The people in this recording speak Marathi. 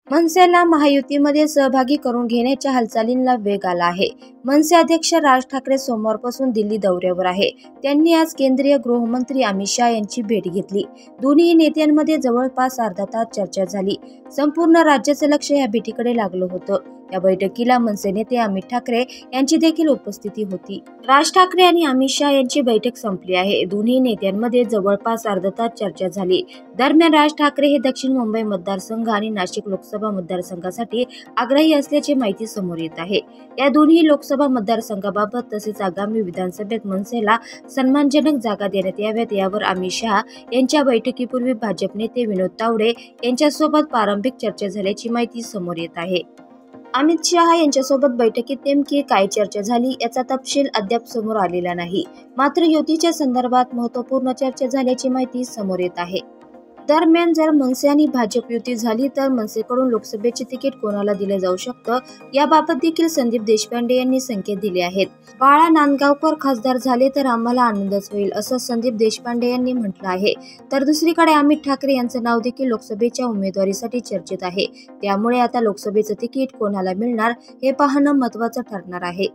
मनसेला महायुतीमध्ये सहभागी करून घेण्याच्या हालचालींना वेग आला आहे। मनसे अध्यक्ष राज ठाकरे सोमवारपासून दिल्ली दौऱ्यावर आहे। त्यांनी आज केंद्रीय गृहमंत्री अमित शहा यांची भेट घेतली। दोन्ही नेत्यांमध्ये जवळपास अर्धा तास चर्चा झाली। संपूर्ण राज्याचं लक्ष या भेटीकडे लागलं होतं। या बैठकीला मनसे नेते अमित ठाकरे यांची देखील उपस्थिती होती। राज ठाकरे आणि अमित शहा यांची बैठक संपली आहे। दोन्ही नेत्यांमध्ये जवळपास अर्धा तास चर्चा झाली। दरम्यान राज ठाकरे हे दक्षिण मुंबई मतदारसंघ आणि नाशिक लोकसभा मतदारसंघासाठी आग्रही असल्याची माहिती समोर येत आहे। या दोन्ही लोकसभा मतदारसंघाबाबत तसेच आगामी विधानसभेत मनसेला सन्मानजनक जागा देण्यात याव्यात यावर अमित शहा यांच्या बैठकीपूर्वी भाजप नेते विनोद तावडे यांच्यासोबत प्रारंभिक चर्चा झाल्याची माहिती समोर येत आहे। अमित शहा यांच्यासोबत बैठकीत नेमकी काय चर्चा झाली याचा तपशील अद्याप समोर आलेला नाही। मात्र युतीच्या संदर्भात महत्त्वपूर्ण चर्चा झाल्याची माहिती समोर येत आहे। दरम्यान जर मनसे आणि भाजप युती झाली तर मनसेकडून लोकसभेचे तिकीट कोणाला दिले जाऊ शकतं याबाबत देखील संदीप देशपांडे यांनी संकेत दिले आहेत। बाळा नांदगावकर खासदार झाले तर आम्हाला आनंदच होईल असं संदीप देशपांडे यांनी म्हटलं आहे। तर दुसरीकडे अमित ठाकरे यांचं नाव देखील लोकसभेच्या उमेदवारीसाठी चर्चेत आहे। त्यामुळे आता लोकसभेचं तिकीट कोणाला मिळणार हे पाहणं महत्त्वाचं ठरणार आहे।